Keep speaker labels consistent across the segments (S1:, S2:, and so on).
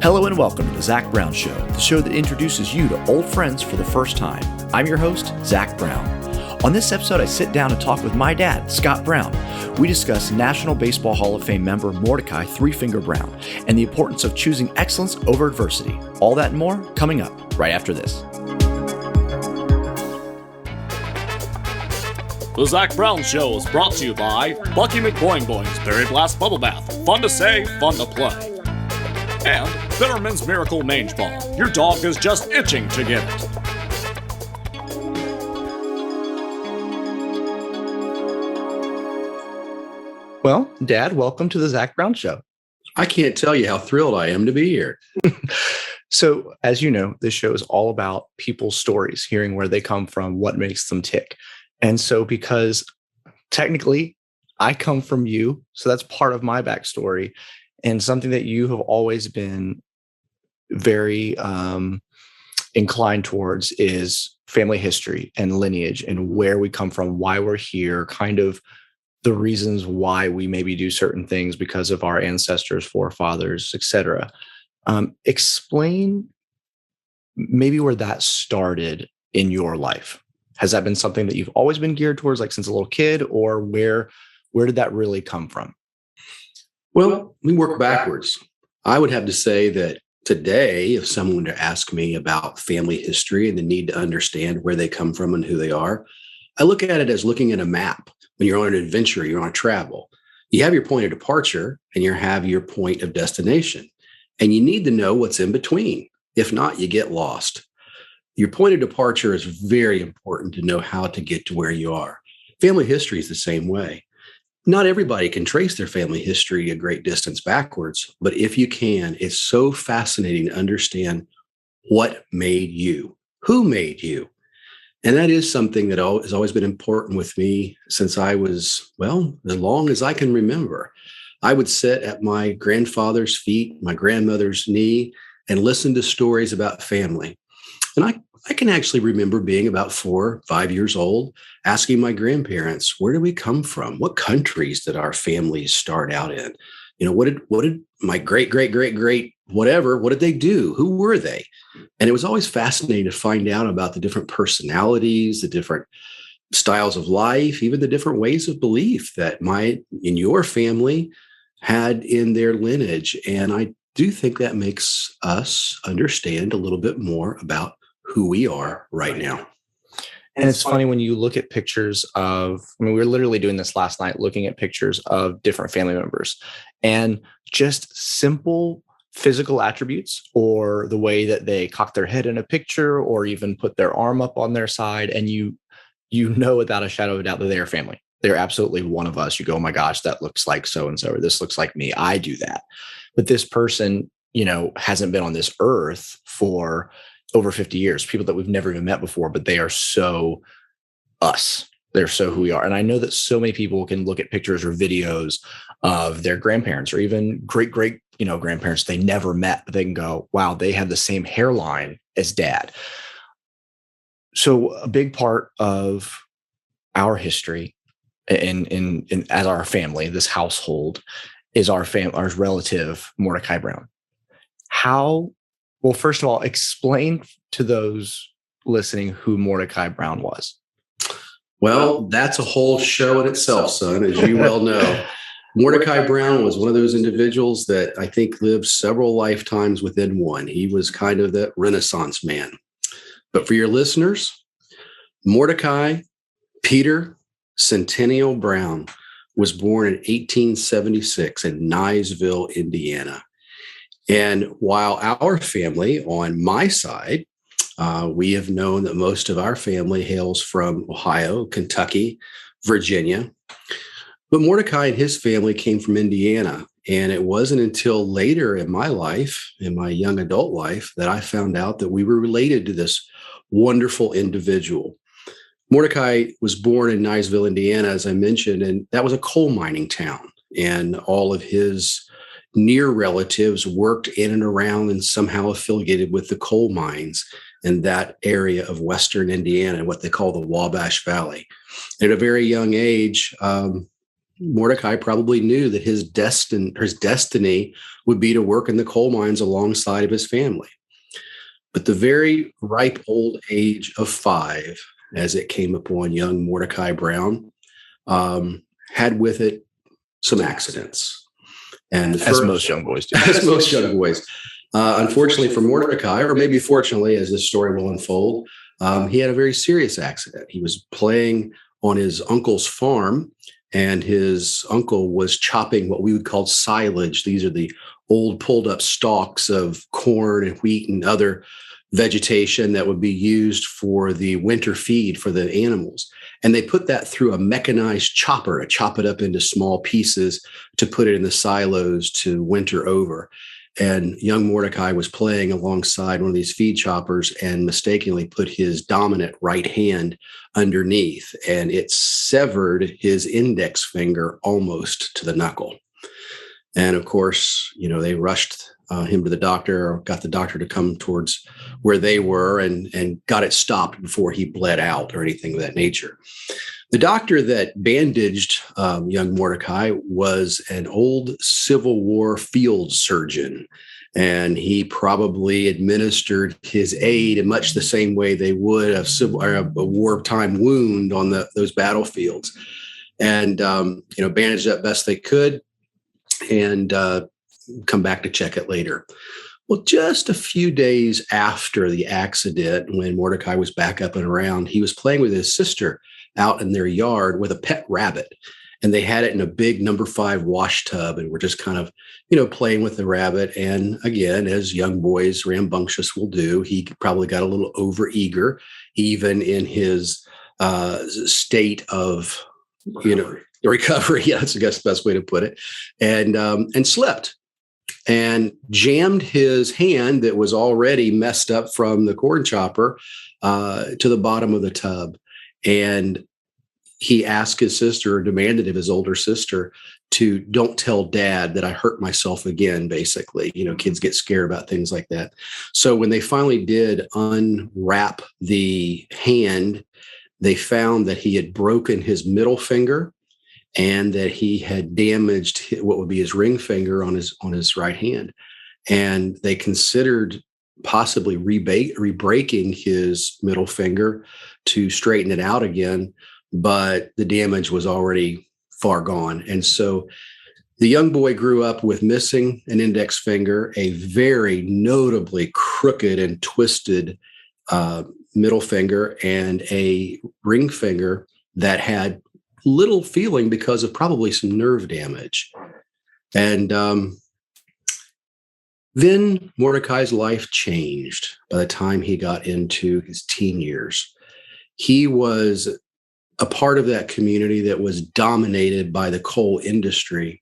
S1: Hello and welcome to the Zach Brown Show, the show that introduces you to old friends for the first time. I'm your host, Zach Brown. On this episode, I sit down and talk with my dad, Scott Brown. We discuss National Baseball Hall of Fame member Mordecai Three Finger Brown and the importance of choosing excellence over adversity. All that and more coming up right after this.
S2: The Zach Brown Show is brought to you by Bucky McBoing Boing's Berry Blast Bubble Bath. Fun to say, fun to play. And Bitterman's Miracle Mange Ball. Your dog is just itching to get it.
S1: Well, Dad, welcome to the Zach Brown Show.
S3: I can't tell you how thrilled I am to be here.
S1: So, as you know, this show is all about people's stories, hearing where they come from, what makes them tick. And so, because technically I come from you, so that's part of my backstory. And something that you have always been very inclined towards is family history and lineage and where we come from, why we're here, kind of the reasons why we maybe do certain things because of our ancestors, forefathers, etc. Explain maybe where that started in your life. Has that been something that you've always been geared towards, like since a little kid, or where did that really come from?
S3: Well, we work backwards. I would have to say that today, if someone were to ask me about family history and the need to understand where they come from and who they are, I look at it as looking at a map. When you're on an adventure, you're on travel. You have your point of departure and you have your point of destination. And you need to know what's in between. If not, you get lost. Your point of departure is very important to know how to get to where you are. Family history is the same way. Not everybody can trace their family history a great distance backwards, but if you can, it's so fascinating to understand what made you, who made you. And that is something that has always been important with me since I was, well, as long as I can remember. I would sit at my grandfather's feet, my grandmother's knee, and listen to stories about family. And I can actually remember being about 4 or 5 years old, asking my grandparents, where do we come from? What countries did our families start out in? You know, what did my great, whatever, what did they do? Who were they? And it was always fascinating to find out about the different personalities, the different styles of life, even the different ways of belief that in your family had in their lineage. And I do think that makes us understand a little bit more about who we are right now.
S1: And it's funny when you look at pictures of, we were literally doing this last night, looking at pictures of different family members and just simple physical attributes or the way that they cock their head in a picture or even put their arm up on their side. And you know, without a shadow of a doubt that they are family. They're absolutely one of us. You go, oh my gosh, that looks like so-and-so, or this looks like me. I do that. But this person, you know, hasn't been on this earth for over 50 years, people that we've never even met before, but they are so us. They're so who we are. And I know that so many people can look at pictures or videos of their grandparents or even great, grandparents they never met, but they can go, wow, they have the same hairline as dad. So a big part of our history in as our family, this household, is our relative, Mordecai Brown. Well, first of all, explain to those listening who Mordecai Brown was.
S3: Well, that's a whole show in itself, son, as you well know. Mordecai Brown was one of those individuals that I think lived several lifetimes within one. He was kind of that Renaissance man. But for your listeners, Mordecai Peter Centennial Brown was born in 1876 in Niceville, Indiana. And while our family on my side, we have known that most of our family hails from Ohio, Kentucky, Virginia. But Mordecai and his family came from Indiana. And it wasn't until later in my life, in my young adult life, that I found out that we were related to this wonderful individual. Mordecai was born in Niceville, Indiana, as I mentioned, and that was a coal mining town. And all of his near relatives worked in and around and somehow affiliated with the coal mines in that area of Western Indiana, what they call the Wabash Valley. At a very young age, Mordecai probably knew that his destiny would be to work in the coal mines alongside of his family. But the very ripe old age of 5, as it came upon young Mordecai Brown, had with it some accidents. And
S1: as most young boys do.
S3: As most young boys. Unfortunately for Mordecai, or maybe fortunately, as this story will unfold, he had a very serious accident. He was playing on his uncle's farm, and his uncle was chopping what we would call silage. These are the old pulled up stalks of corn and wheat and other vegetation that would be used for the winter feed for the animals. And they put that through a mechanized chopper to chop it up into small pieces to put it in the silos to winter over. And young Mordecai was playing alongside one of these feed choppers and mistakenly put his dominant right hand underneath, and it severed his index finger almost to the knuckle. And of course, they rushed him to the doctor, or got the doctor to come towards where they were, and got it stopped before he bled out or anything of that nature. The doctor that bandaged young Mordecai was an old Civil War field surgeon, and he probably administered his aid in much the same way they would a wartime wound on those battlefields, and bandaged up best they could, and come back to check it later. Well, just a few days after the accident, when Mordecai was back up and around, he was playing with his sister out in their yard with a pet rabbit. And they had it in a big number 5 wash tub, and were just kind of, playing with the rabbit. And again, as young boys rambunctious will do, he probably got a little overeager, even in his state of, recovery. Yeah, that's the best way to put it. And slipped and jammed his hand that was already messed up from the corn chopper to the bottom of the tub. And he asked his sister, or demanded of his older sister, to don't tell dad that I hurt myself again, basically. Kids get scared about things like that. So when they finally did unwrap the hand, they found that he had broken his middle finger, and that he had damaged what would be his ring finger on his right hand. And they considered possibly re-breaking his middle finger to straighten it out again, but the damage was already far gone. And so the young boy grew up with missing an index finger, a very notably crooked and twisted middle finger, and a ring finger that had little feeling because of probably some nerve damage. And then Mordecai's life changed by the time he got into his teen years. He was a part of that community that was dominated by the coal industry.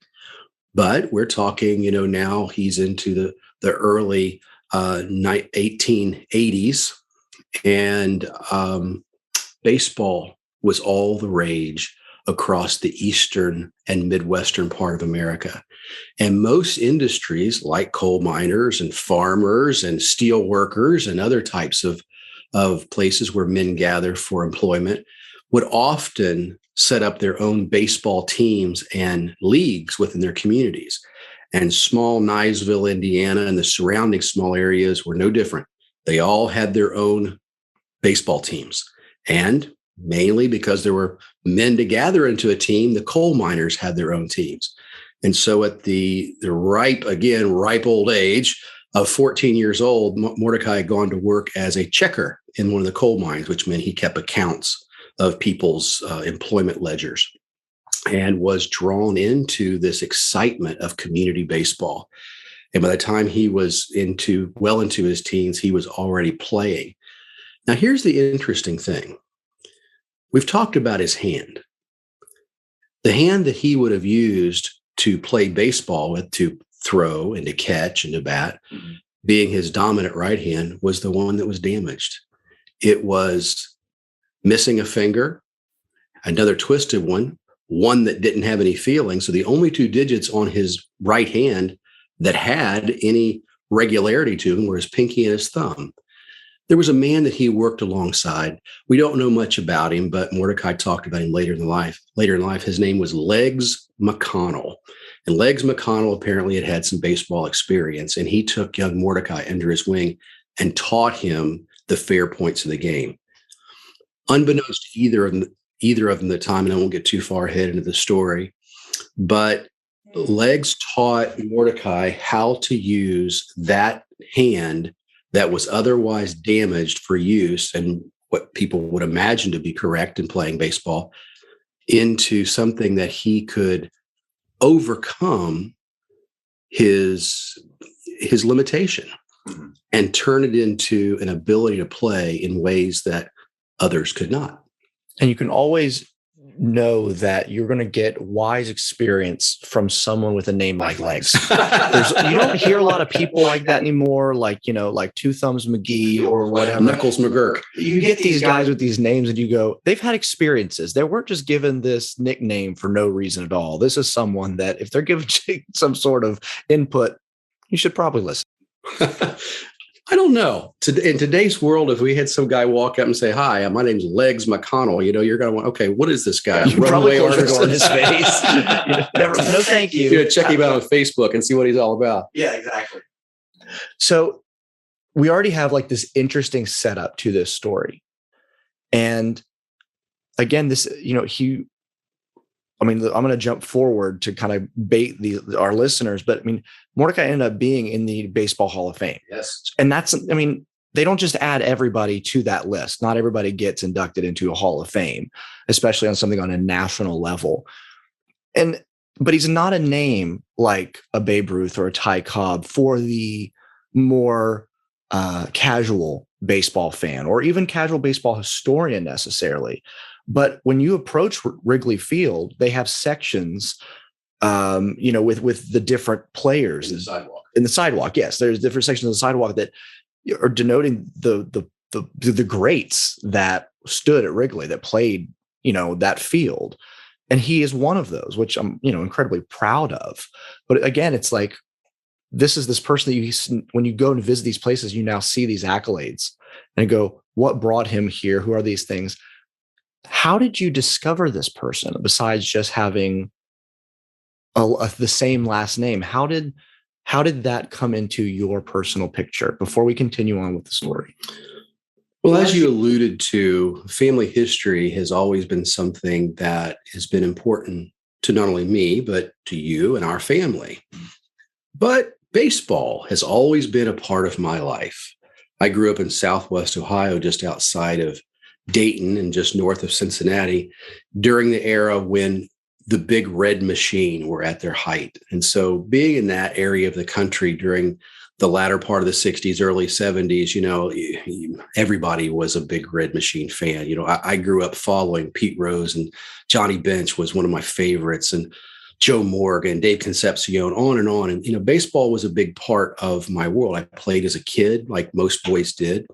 S3: But we're talking, now he's into the early 1880s, and baseball was all the rage across the eastern and midwestern part of America. And most industries, like coal miners and farmers and steel workers and other types of places where men gather for employment, would often set up their own baseball teams and leagues within their communities. And small Niceville, Indiana, and the surrounding small areas were no different. They all had their own baseball teams. And mainly because there were men to gather into a team, the coal miners had their own teams. And so at the ripe old age of 14 years old, Mordecai had gone to work as a checker in one of the coal mines, which meant he kept accounts of people's employment ledgers, and was drawn into this excitement of community baseball. And by the time he was well into his teens, he was already playing. Now, here's the interesting thing. We've talked about his hand. The hand that he would have used to play baseball with, to throw and to catch and to bat, being his dominant right hand, was the one that was damaged. It was missing a finger, another twisted one that didn't have any feeling. So the only 2 digits on his right hand that had any regularity to them were his pinky and his thumb. There was a man that he worked alongside. We don't know much about him, but Mordecai talked about him later in life. His name was Legs McConnell. And Legs McConnell apparently had some baseball experience, and he took young Mordecai under his wing and taught him the fair points of the game. Unbeknownst to either of them at the time, and I won't get too far ahead into the story, but Legs taught Mordecai how to use that hand that was otherwise damaged for use and what people would imagine to be correct in playing baseball into something that he could overcome his limitation and turn it into an ability to play in ways that others could not.
S1: And you can always know that you're going to get wise experience from someone with a name like Legs. You don't hear a lot of people like that anymore, like Two Thumbs McGee or whatever.
S3: Knuckles McGurk.
S1: You get these guys with these names and you go, they've had experiences. They weren't just given this nickname for no reason at all. This is someone that if they're given some sort of input, you should probably listen.
S3: I don't know. In today's world, if we had some guy walk up and say, "Hi, my name's Legs McConnell," you're going to want, okay, what is this guy?
S1: You probably close the door in his face. No, thank you.
S3: Check him out on Facebook and see what he's all about.
S1: Yeah, exactly. So we already have like this interesting setup to this story. And again, I'm going to jump forward to kind of bait our listeners, but Mordecai ended up being in the Baseball Hall of Fame.
S3: Yes.
S1: And they don't just add everybody to that list. Not everybody gets inducted into a Hall of Fame, especially on something on a national level. But he's not a name like a Babe Ruth or a Ty Cobb for the more casual baseball fan or even casual baseball historian necessarily. But when you approach Wrigley Field, they have sections, with the different players in the sidewalk. Yes, there's different sections of the sidewalk that are denoting the greats that stood at Wrigley, that played, that field. And he is one of those, which I'm, incredibly proud of. But again, it's like, this is this person that when you go and visit these places, you now see these accolades and go, what brought him here? Who are these things? How did you discover this person besides just having the same last name? How did that come into your personal picture before we continue on with the story?
S3: Well, as you alluded to, family history has always been something that has been important to not only me, but to you and our family. But baseball has always been a part of my life. I grew up in Southwest Ohio, just outside of Dayton and just north of Cincinnati, during the era when the Big Red Machine were at their height. And so being in that area of the country during the latter part of the 60s, early 70s, everybody was a Big Red Machine fan. I grew up following Pete Rose, and Johnny Bench was one of my favorites, and Joe Morgan, Dave Concepcion, on and on. And, baseball was a big part of my world. I played as a kid, like most boys did.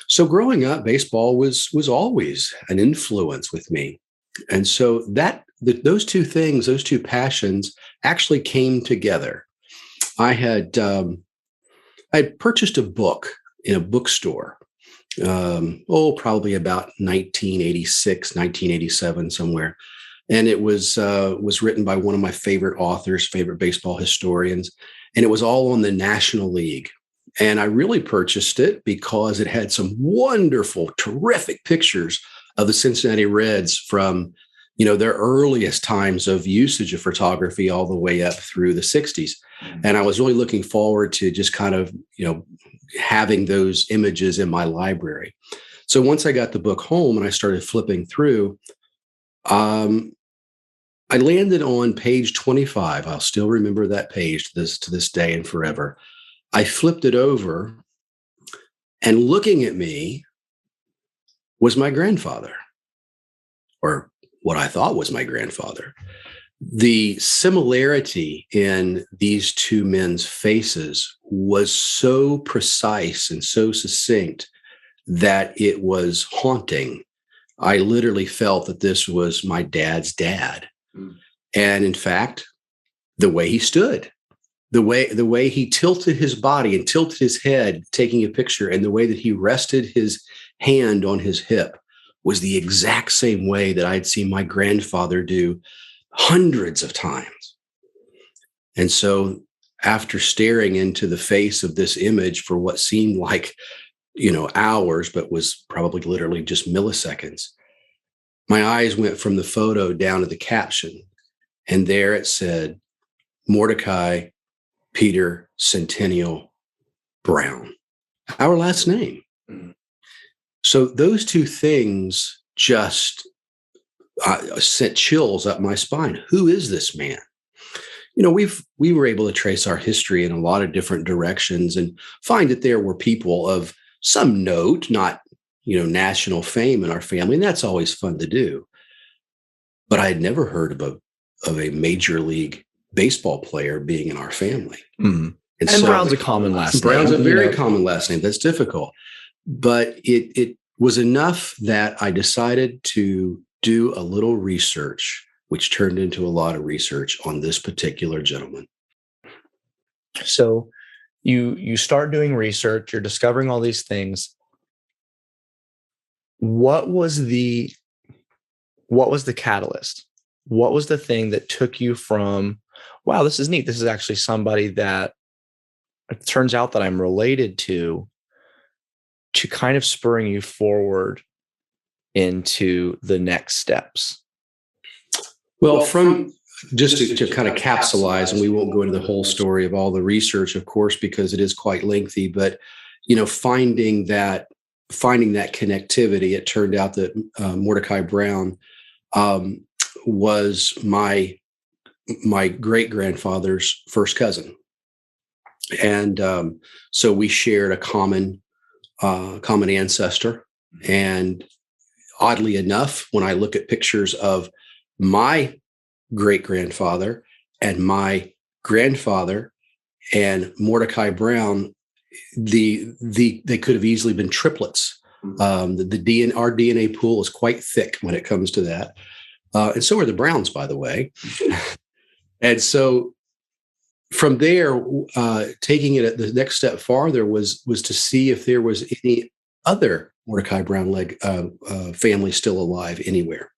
S3: So growing up, baseball was always an influence with me. And so those two things, those two passions actually came together. I had purchased a book in a bookstore, probably about 1986, 1987, somewhere. And it was written by one of my favorite authors, favorite baseball historians, and it was all on the National League. And I really purchased it because it had some wonderful, terrific pictures of the Cincinnati Reds from, their earliest times of usage of photography all the way up through the 60s. And I was really looking forward to just kind of, having those images in my library. So once I got the book home and I started flipping through, I landed on page 25. I'll still remember that page to this day and forever. I flipped it over, and looking at me was my grandfather, or what I thought was my grandfather. The similarity in these two men's faces was so precise and so succinct that it was haunting. I literally felt that this was my dad's dad. And in fact, the way he stood, the way he tilted his body and tilted his head taking a picture, and the way that he rested his hand on his hip was the exact same way that I'd seen my grandfather do hundreds of times. And so after staring into the face of this image for what seemed like, hours, but was probably literally just milliseconds, my eyes went from the photo down to the caption. And there it said, Mordecai Peter Centennial Brown, our last name. So those two things just sent chills up my spine. Who is this man? We were able to trace our history in a lot of different directions and find that there were people of some note, not, national fame in our family. And that's always fun to do. But I had never heard of a major league baseball player being in our family.
S1: Mm-hmm. And so, Brown's a common last name.
S3: Brown's a very common last name. That's difficult. But it was enough that I decided to do a little research, which turned into a lot of research on this particular gentleman.
S1: So you start doing research, you're discovering all these things. What was the catalyst? What was the thing that took you from, wow, this is neat, this is actually somebody that it turns out that I'm related to kind of spurring you forward into the next steps?
S3: Well, from just to kind of capsulize, and we won't go into the whole story of all the research, of course, because it is quite lengthy, but, finding that connectivity, it turned out that Mordecai Brown was my great grandfather's first cousin. And so we shared a common ancestor. And oddly enough, when I look at pictures of my great grandfather and my grandfather and Mordecai Brown, they could have easily been triplets. Our DNA pool is quite thick when it comes to that. And so are the Browns, by the way. And so from there, taking it the next step farther was to see if there was any other Mordecai Brown family still alive anywhere.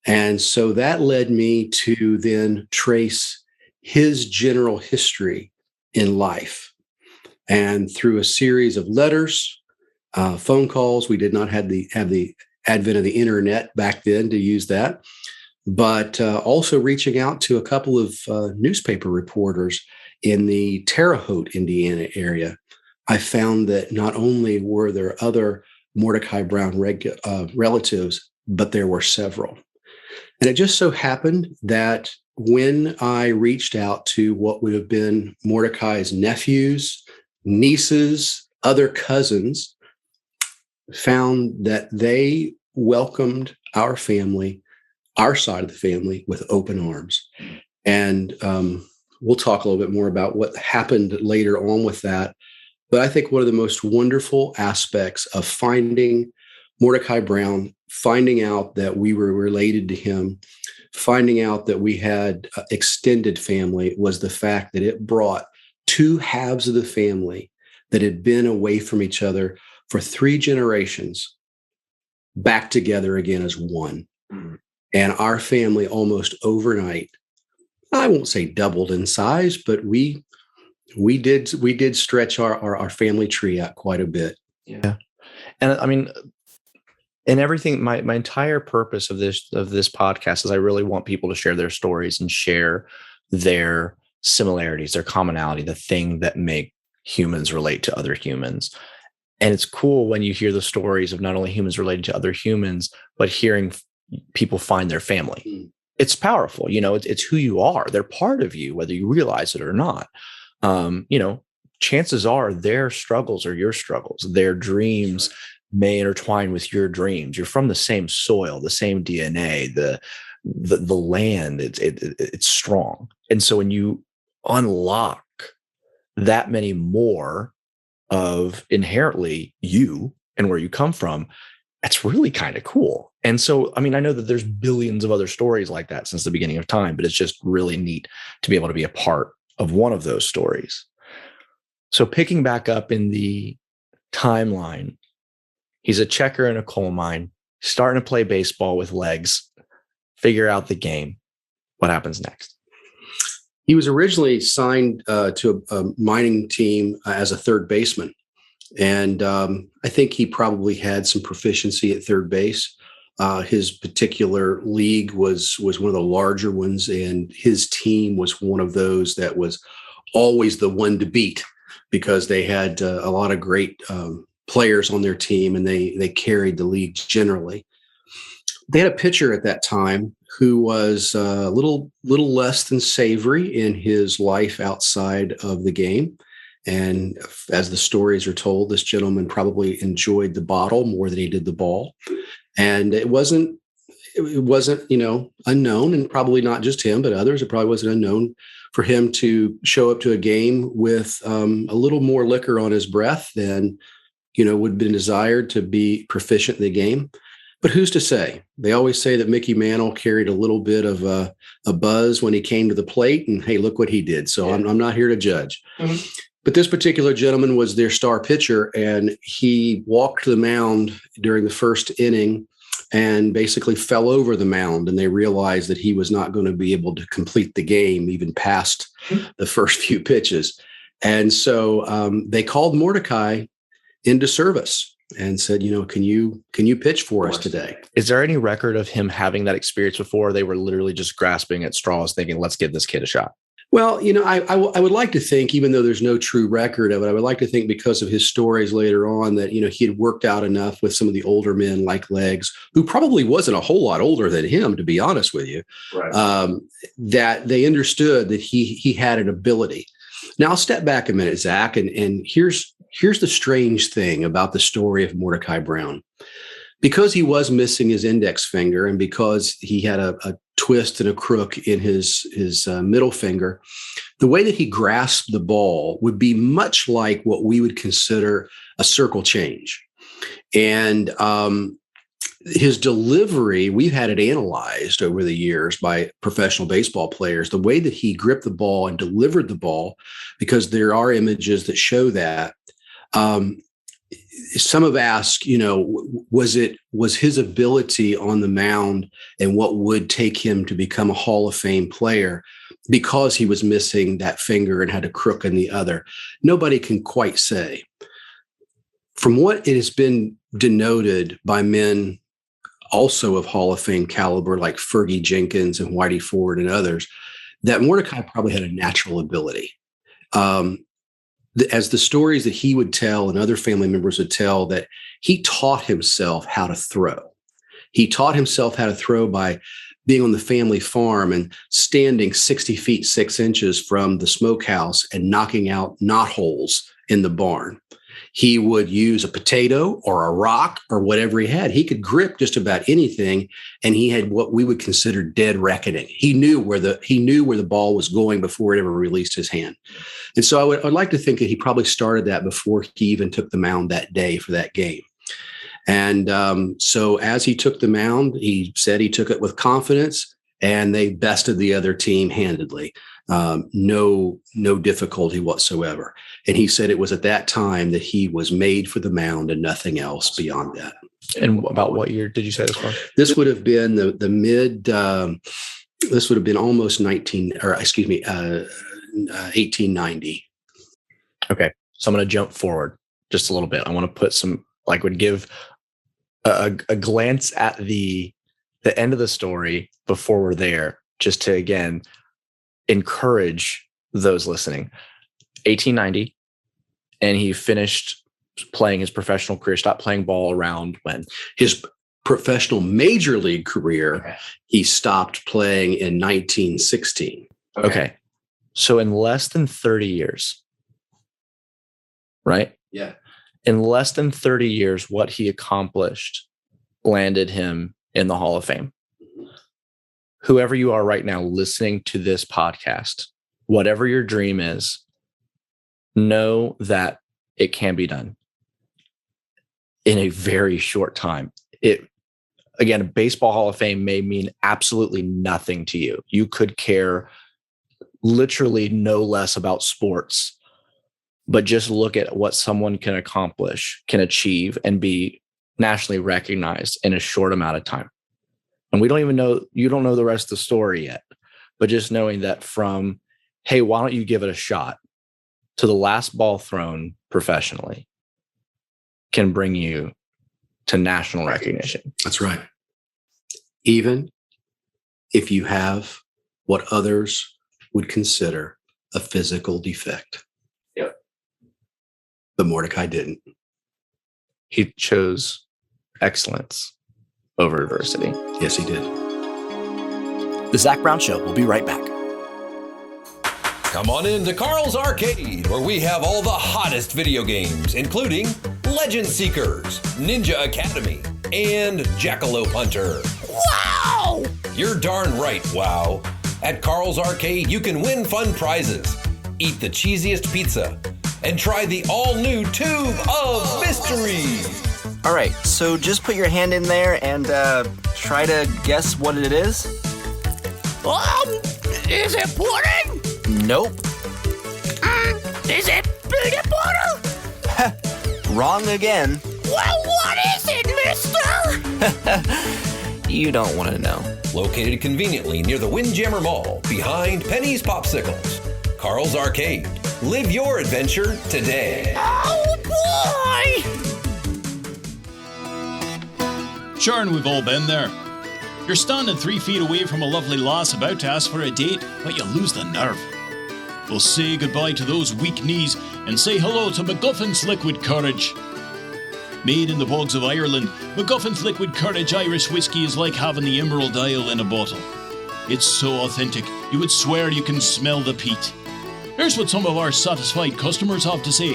S3: And so that led me to then trace his general history in life. And through a series of letters, phone calls, we did not have the advent of the internet back then to use that, but also reaching out to a couple of newspaper reporters in the Terre Haute, Indiana area, I found that not only were there other Mordecai Brown relatives, but there were several. And it just so happened that when I reached out to what would have been Mordecai's nephews, nieces, other cousins, found that they welcomed our family, our side of the family, with open arms. And we'll talk a little bit more about what happened later on with that. But I think one of the most wonderful aspects of finding Mordecai Brown, finding out that we were related to him, finding out that we had extended family, was the fact that it brought two halves of the family that had been away from each other for 3 generations back together again as one. Mm-hmm. And our family almost overnight, I won't say doubled in size, but we did stretch our family tree out quite a bit.
S1: Yeah. And I mean, and everything, my entire purpose of this podcast is I really want people to share their stories and share their similarities, their commonality, the thing that make humans relate to other humans. And it's cool when you hear the stories of not only humans related to other humans, but hearing people find their family. Mm. It's powerful. It's who you are. They're part of you, whether you realize it or not. Chances are their struggles are your struggles. Their dreams may intertwine with your dreams. You're from the same soil, the same DNA, the land. It's strong. And so when you unlock that many more of inherently you and where you come from, it's really kind of cool. And so, I mean, I know that there's billions of other stories like that since the beginning of time, but it's just really neat to be able to be a part of one of those stories. So picking back up in the timeline, he's a checker in a coal mine, starting to play baseball with legs, figure out the game. What happens next?
S3: He was originally signed to a mining team as a third baseman. And I think he probably had some proficiency at third base. His particular league was one of the larger ones, and his team was one of those that was always the one to beat because they had a lot of great players on their team, and they carried the league generally. They had a pitcher at that time who was a little less than savory in his life outside of the game. And as the stories are told, this gentleman probably enjoyed the bottle more than he did the ball. And it wasn't, unknown, and probably not just him, but others. It probably wasn't unknown for him to show up to a game with a little more liquor on his breath than, would have been desired to be proficient in the game. But who's to say? They always say that Mickey Mantle carried a little bit of a buzz when he came to the plate, and hey, look what he did. So yeah. I'm not here to judge. Mm-hmm. But this particular gentleman was their star pitcher, and he walked the mound during the first inning and basically fell over the mound, and they realized that he was not going to be able to complete the game even past the first few pitches. And so they called Mordecai into service and said, can you pitch for us today?
S1: Is there any record of him having that experience before? They were literally just grasping at straws thinking, let's give this kid a shot.
S3: Well, I would like to think, even though there's no true record of it, I would like to think because of his stories later on that, he had worked out enough with some of the older men like Legs, who probably wasn't a whole lot older than him, to be honest with you, right. That they understood that he had an ability. Now, I'll step back a minute, Zach, and here's the strange thing about the story of Mordecai Brown. Because he was missing his index finger, and because he had a twist and a crook in his middle finger, the way that he grasped the ball would be much like what we would consider a circle change. And his delivery, we've had it analyzed over the years by professional baseball players, the way that he gripped the ball and delivered the ball, because there are images that show that. Some have asked, was his ability on the mound and what would take him to become a Hall of Fame player because he was missing that finger and had a crook in the other? Nobody can quite say. From what it has been denoted by men also of Hall of Fame caliber, like Fergie Jenkins and Whitey Ford and others, that Mordecai probably had a natural ability. As the stories that he would tell and other family members would tell, that he taught himself how to throw. He taught himself how to throw by being on the family farm and standing 60 feet, 6 inches from the smokehouse and knocking out knot holes in the barn. He would use a potato or a rock or whatever he had. He could grip just about anything, and he had what we would consider dead reckoning. He knew where the ball was going before it ever released his hand. And so I'd like to think that he probably started that before he even took the mound that day for that game. And so as he took the mound, he said he took it with confidence, and they bested the other team handedly. No difficulty whatsoever. And he said it was at that time that he was made for the mound and nothing else beyond that.
S1: And about what year did you say this was?
S3: This would have been the mid, this would have been almost 1890.
S1: Okay. So I'm going to jump forward just a little bit. I want to put would give a glance at the end of the story before we're there, just to, again, encourage those listening. 1890, and he finished playing his professional career, stopped playing ball around when?
S3: His professional major league career, okay. He stopped playing in 1916.
S1: Okay. So in less than 30 years, right?
S3: Yeah.
S1: In less than 30 years, what he accomplished landed him in the Hall of Fame. Whoever you are right now listening to this podcast, whatever your dream is, know that it can be done in a very short time. Again, a baseball Hall of Fame may mean absolutely nothing to you. You could care literally know less about sports, but just look at what someone can accomplish, can achieve, and be nationally recognized in a short amount of time. And we don't even know, you don't know the rest of the story yet, but just knowing that from, hey, why don't you give it a shot, to the last ball thrown professionally can bring you to national recognition.
S3: That's right. Even if you have what others would consider a physical defect.
S1: Yep.
S3: But Mordecai didn't.
S1: He chose excellence over adversity.
S3: Yes, he did.
S4: The Zach Brown Show will be right back.
S5: Come on in to Carl's Arcade, where we have all the hottest video games, including Legend Seekers, Ninja Academy, and Jackalope Hunter.
S4: Wow!
S5: You're darn right, wow. At Carl's Arcade, you can win fun prizes, eat the cheesiest pizza, and try the all-new Tube of Mystery.
S4: All right, so just put your hand in there and try to guess what it is.
S6: Is it pudding?
S4: Nope.
S6: Is it peanut butter?
S4: Wrong again.
S6: Well, what is it, mister?
S4: You don't want to know.
S5: Located conveniently near the Windjammer Mall, behind Penny's Popsicles. Carl's Arcade. Live your adventure today.
S6: Oh, boy!
S7: Sure, and we've all been there. You're standing 3 feet away from a lovely lass about to ask for a date, but you lose the nerve. Well, say goodbye to those weak knees and say hello to MacGuffin's Liquid Courage. Made in the bogs of Ireland, MacGuffin's Liquid Courage Irish whiskey is like having the Emerald Isle in a bottle. It's so authentic, you would swear you can smell the peat. Here's what some of our satisfied customers have to say.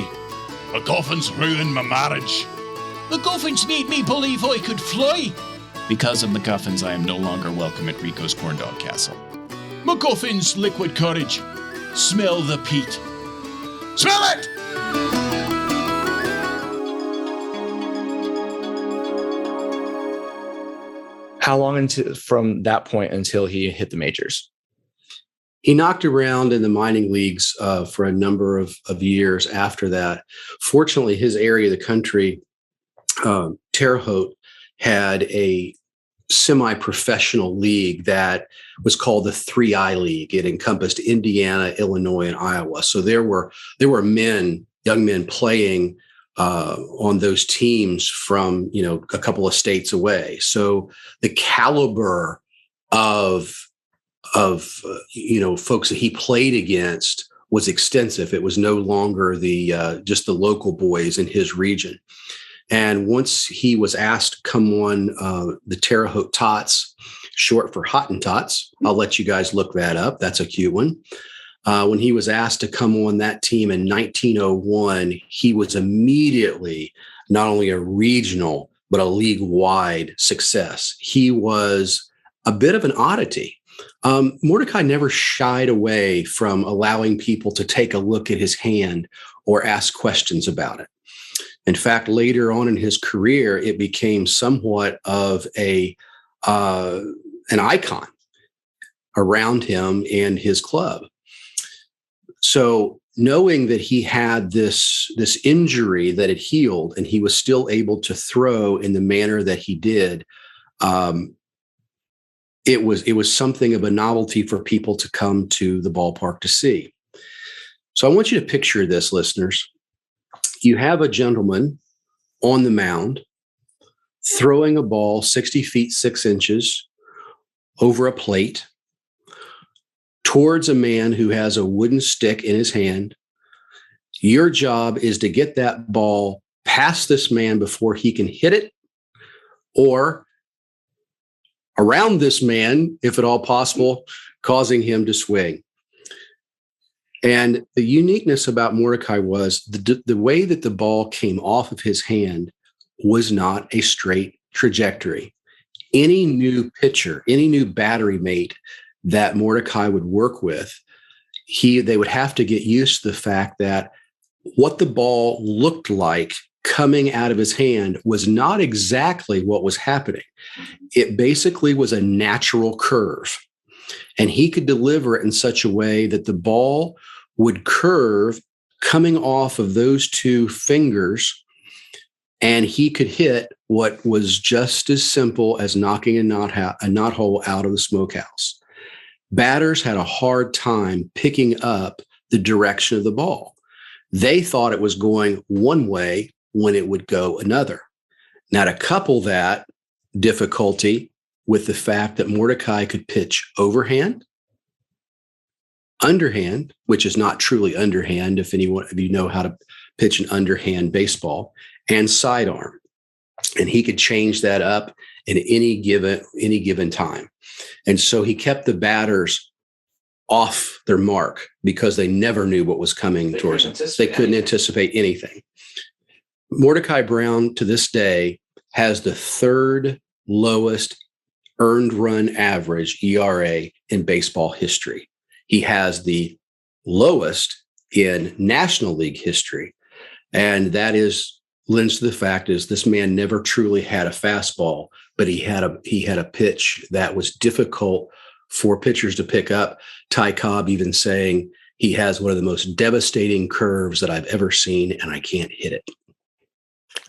S7: MacGuffin's ruined my marriage. MacGuffin's made me believe I could fly. Because of MacGuffins, I am no longer welcome at Rico's Corndog Castle. MacGuffin's Liquid Courage. Smell the peat. Smell it!
S1: How long from that point until he hit the majors?
S3: He knocked around in the mining leagues for a number of years after that. Fortunately, his area of the country, Terre Haute, had a semi-professional league that was called the 3I League. It encompassed Indiana, Illinois, and Iowa. So there were young men playing on those teams from, a couple of states away. So the caliber of folks that he played against was extensive. It was no longer just the local boys in his region. And once he was asked to come on the Terre Haute Tots, short for Hottentots, I'll let you guys look that up. That's a cute one. When he was asked to come on that team in 1901, he was immediately not only a regional, but a league-wide success. He was a bit of an oddity. Mordecai never shied away from allowing people to take a look at his hand or ask questions about it. In fact, later on in his career, it became somewhat of an icon around him and his club. So knowing that he had this injury that had healed and he was still able to throw in the manner that he did, it was something of a novelty for people to come to the ballpark to see. So I want you to picture this, listeners. You have a gentleman on the mound throwing a ball 60 feet, 6 inches over a plate towards a man who has a wooden stick in his hand. Your job is to get that ball past this man before he can hit it, or around this man, if at all possible, causing him to swing. And the uniqueness about Mordecai was the way that the ball came off of his hand was not a straight trajectory. Any new pitcher, any new battery mate that Mordecai would work with, they would have to get used to the fact that what the ball looked like coming out of his hand was not exactly what was happening. It basically was a natural curve. And he could deliver it in such a way that the ball would curve coming off of those two fingers, and he could hit what was just as simple as knocking a knot hole out of the smokehouse. Batters had a hard time picking up the direction of the ball. They thought it was going one way when it would go another. Now, to couple that difficulty with the fact that Mordecai could pitch overhand, underhand, which is not truly underhand if you know how to pitch an underhand baseball, and sidearm. And he could change that up in any given time. And so he kept the batters off their mark because they never knew what was coming towards them. They couldn't anticipate anything. Mordecai Brown, to this day, has the third lowest earned run average, ERA, in baseball history. He has the lowest in National League history. And that lends to the fact is this man never truly had a fastball, but he had a pitch that was difficult for pitchers to pick up. Ty Cobb even saying he has one of the most devastating curves that I've ever seen, and I can't hit it.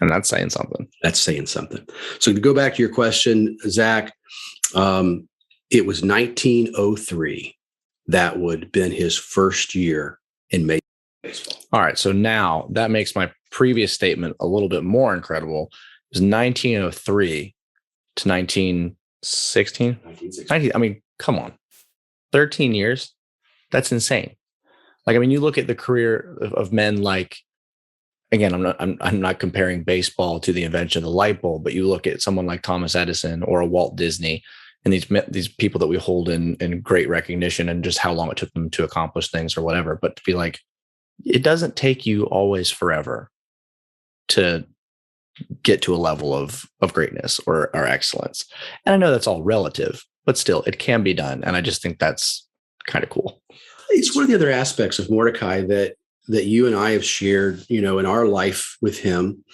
S1: And that's saying something.
S3: That's saying something. So to go back to your question, Zach, it was 1903. That would have been his first year in Major League Baseball.
S1: All right. So now that makes my previous statement a little bit more incredible. It was 1903 to 1916. 1916. I mean, come on. 13 years. That's insane. Like, I mean, you look at the career of men like, again, I'm not comparing baseball to the invention of the light bulb, but you look at someone like Thomas Edison or a Walt Disney and these people that we hold in great recognition and just how long it took them to accomplish things or whatever. But to be like, it doesn't take you always forever to get to a level of greatness or excellence. And I know that's all relative, but still it can be done. And I just think that's kind of cool.
S3: It's one of the other aspects of Mordecai that you and I have shared, in our life with him.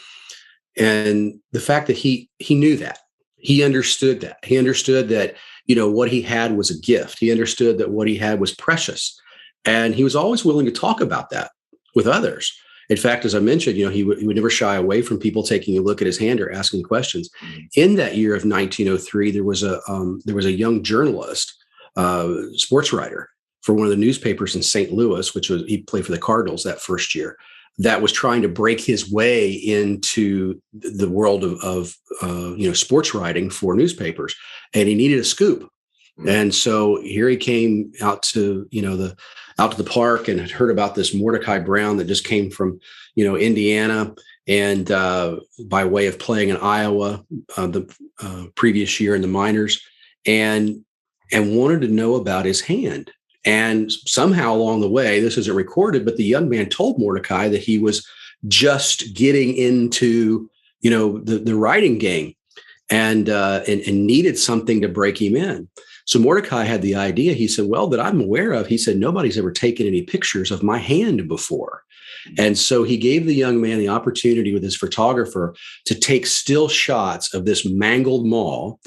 S3: And the fact that he knew that, he understood that, what he had was a gift. He understood that what he had was precious. And he was always willing to talk about that with others. In fact, as I mentioned, he would never shy away from people taking a look at his hand or asking questions. In that year of 1903, there was a young journalist, sports writer for one of the newspapers in St. Louis, he played for the Cardinals that first year, that was trying to break his way into the world of sports writing for newspapers, and he needed a scoop. And so here he came out to the park and had heard about this Mordecai Brown that just came from Indiana, and by way of playing in Iowa the previous year in the minors, and wanted to know about his hand. And somehow along the way, this isn't recorded, but the young man told Mordecai that he was just getting into, the writing game and needed something to break him in. So Mordecai had the idea. He said, well, that I'm aware of, he said, nobody's ever taken any pictures of my hand before. And so he gave the young man the opportunity with his photographer to take still shots of this mangled maul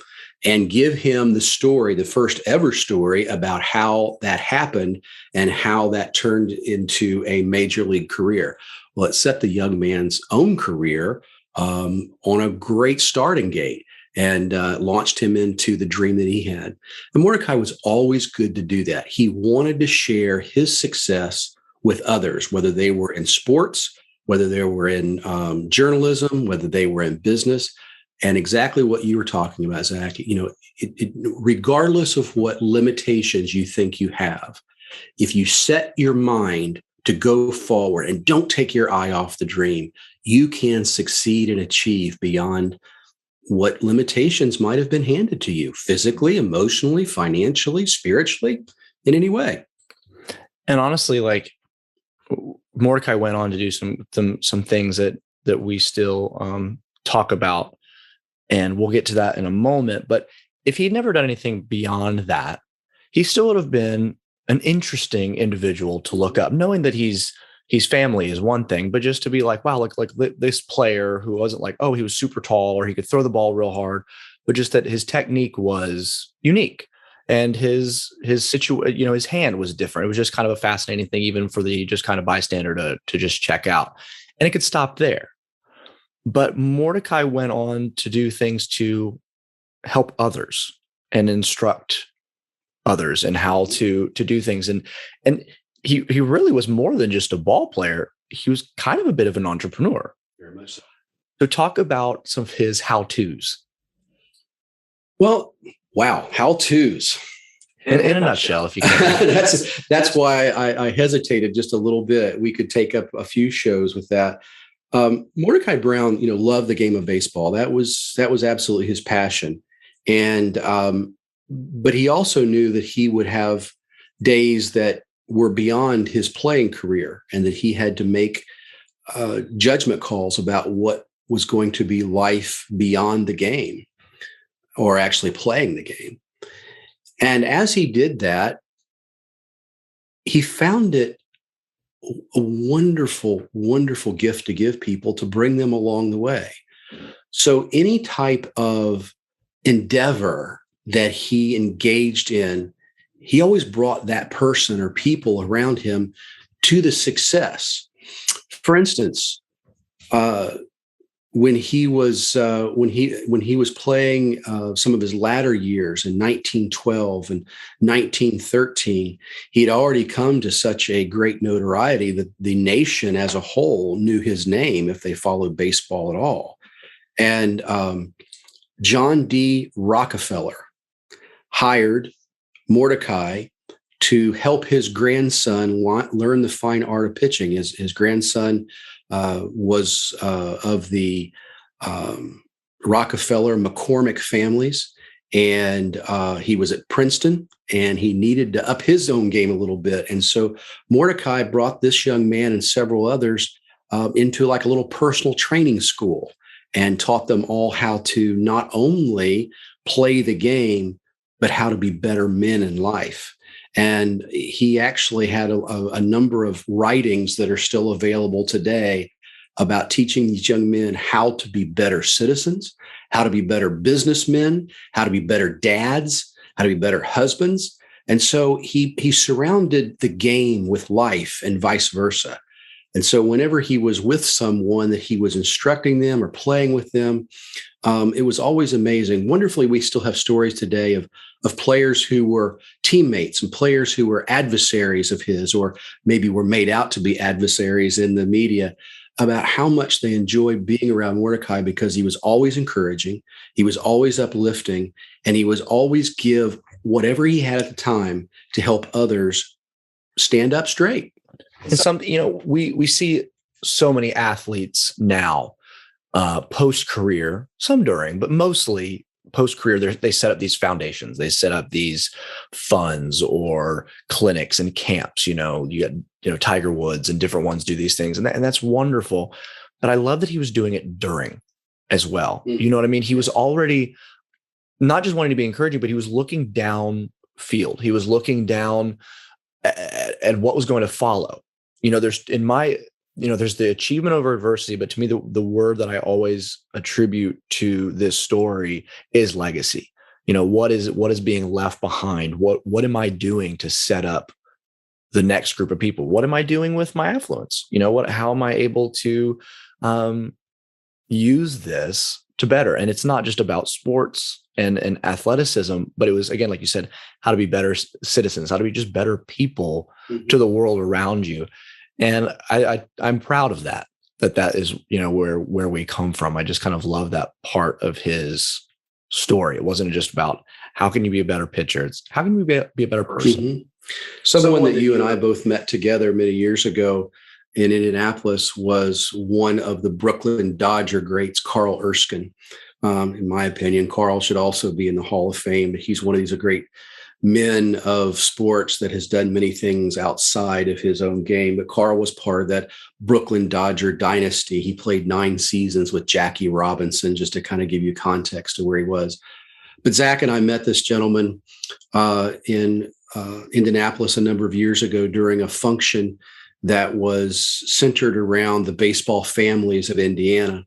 S3: and give him the story, the first ever story about how that happened and how that turned into a major league career. Well, it set the young man's own career on a great starting gate and launched him into the dream that he had. And Mordecai was always good to do that. He wanted to share his success with others, whether they were in sports, whether they were in journalism, whether they were in business. And exactly what you were talking about, Zach, regardless of what limitations you think you have, if you set your mind to go forward and don't take your eye off the dream, you can succeed and achieve beyond what limitations might have been handed to you physically, emotionally, financially, spiritually, in any way.
S1: And honestly, like Mordecai went on to do some things that we still talk about. And we'll get to that in a moment. But if he'd never done anything beyond that, he still would have been an interesting individual to look up, knowing that he's family is one thing, but just to be like, wow, like this player who wasn't like, oh, he was super tall or he could throw the ball real hard, but just that his technique was unique. and his his hand was different. It was just kind of a fascinating thing, even for the just kind of bystander to just check out, and it could stop there. But Mordecai went on to do things to help others and instruct others and how to do things, and he really was more than just a ball player. He was kind of a bit of an entrepreneur.
S3: Very much so.
S1: So talk about some of his how-tos.
S3: Well, wow, how-tos.
S1: In a nutshell, if you can.
S3: That's why I hesitated just a little bit. We could take up a few shows with that. Mordecai Brown, loved the game of baseball. That was absolutely his passion. And but he also knew that he would have days that were beyond his playing career, and that he had to make judgment calls about what was going to be life beyond the game, or actually playing the game. And as he did that, he found it a wonderful, wonderful gift to give people, to bring them along the way. So any type of endeavor that he engaged in, he always brought that person or people around him to the success. For instance, when he was playing some of his latter years in 1912 and 1913, he'd already come to such a great notoriety that the nation as a whole knew his name if they followed baseball at all. And John D. Rockefeller hired Mordecai to help his grandson learn the fine art of pitching. His grandson was of the Rockefeller McCormick families, and he was at Princeton, and he needed to up his own game a little bit. And so Mordecai brought this young man and several others into like a little personal training school, and taught them all how to not only play the game, but how to be better men in life. And he actually had a number of writings that are still available today about teaching these young men how to be better citizens, how to be better businessmen, how to be better dads, how to be better husbands. And so he surrounded the game with life and vice versa. And so whenever he was with someone that he was instructing them or playing with them, it was always amazing. Wonderfully, we still have stories today of players who were teammates and players who were adversaries of his, or maybe were made out to be adversaries in the media, about how much they enjoyed being around Mordecai, because he was always encouraging, he was always uplifting, and he was always give whatever he had at the time to help others stand up straight.
S1: And we see so many athletes now, post-career, some during, but mostly post-career, they set up these foundations. They set up these funds or clinics and camps. You got Tiger Woods and different ones do these things, and that's wonderful. But I love that he was doing it during as well. Mm-hmm. You know what I mean? He was already not just wanting to be encouraging, but he was looking down field. He was looking down at what was going to follow. There's the achievement over adversity, but to me, the word that I always attribute to this story is legacy. What is being left behind? What am I doing to set up the next group of people? What am I doing with my affluence? How am I able to use this to better? And it's not just about sports and athleticism, but it was, again, like you said, how to be better citizens, how to be just better people to the world around you. And I'm proud of that is, where we come from. I just kind of love that part of his story. It wasn't just about how can you be a better pitcher. It's how can you be a better person?
S3: Mm-hmm. Someone that you and I both met together many years ago in Indianapolis was one of the Brooklyn Dodger greats, Carl Erskine. In my opinion, Carl should also be in the Hall of Fame. He's one of these great men of sports that has done many things outside of his own game. But Carl was part of that Brooklyn Dodger dynasty. He played 9 seasons with Jackie Robinson, just to kind of give you context to where he was. But Zach and I met this gentleman in Indianapolis a number of years ago during a function that was centered around the baseball families of Indiana.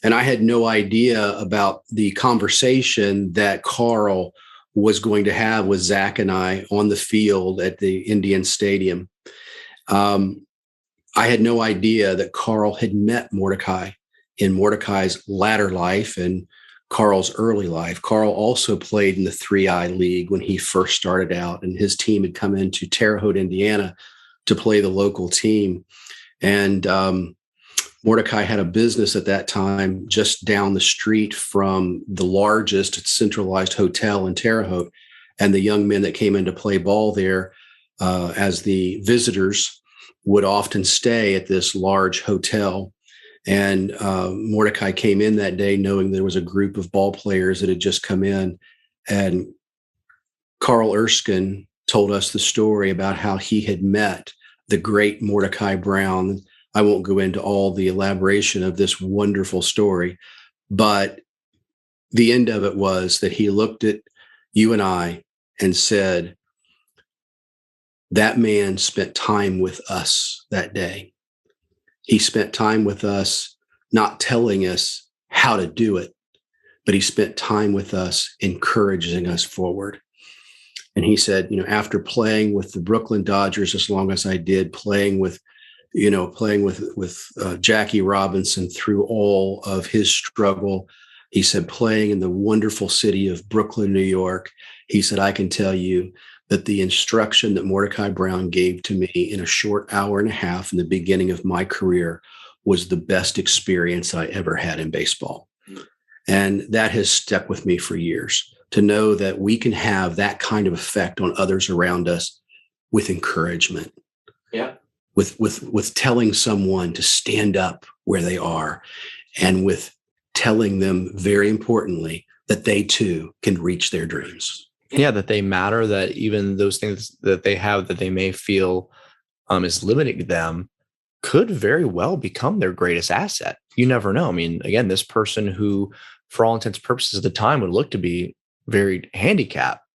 S3: And I had no idea about the conversation that Carl was going to have with Zach and I on the field at the Indian Stadium. I had no idea that Carl had met Mordecai in Mordecai's latter life and Carl's early life. Carl also played in the 3I League when he first started out, and his team had come into Terre Haute, Indiana to play the local team. And Mordecai had a business at that time just down the street from the largest centralized hotel in Terre Haute. And the young men that came in to play ball there as the visitors would often stay at this large hotel. And Mordecai came in that day knowing there was a group of ball players that had just come in. And Carl Erskine told us the story about how he had met the great Mordecai Brown. I won't go into all the elaboration of this wonderful story, but the end of it was that he looked at you and I and said, that man spent time with us that day. He spent time with us, not telling us how to do it, but he spent time with us, encouraging us forward. And he said, after playing with the Brooklyn Dodgers as long as I did, playing with Jackie Robinson through all of his struggle, he said, playing in the wonderful city of Brooklyn, New York, he said, I can tell you that the instruction that Mordecai Brown gave to me in a short hour and a half in the beginning of my career was the best experience I ever had in baseball. And that has stuck with me for years, to know that we can have that kind of effect on others around us with encouragement.
S1: Yeah.
S3: With telling someone to stand up where they are, and with telling them, very importantly, that they too can reach their dreams.
S1: Yeah, that they matter, that even those things that they have that they may feel is limiting them could very well become their greatest asset. You never know. I mean, again, this person who, for all intents and purposes at the time, would look to be very handicapped,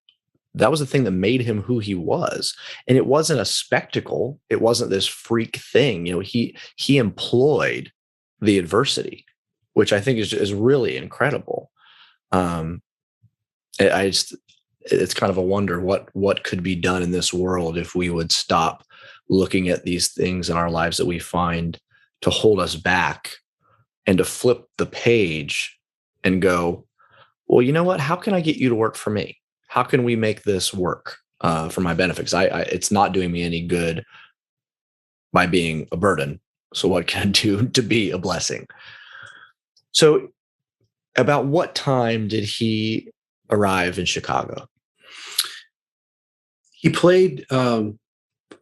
S1: that was the thing that made him who he was. And it wasn't a spectacle. It wasn't this freak thing. He employed the adversity, which I think is really incredible. It's kind of a wonder what could be done in this world if we would stop looking at these things in our lives that we find to hold us back and to flip the page and go, well, you know what? How can I get you to work for me? How can we make this work for my benefits? It's not doing me any good by being a burden. So what can I do to be a blessing? So about what time did he arrive in Chicago?
S3: He played for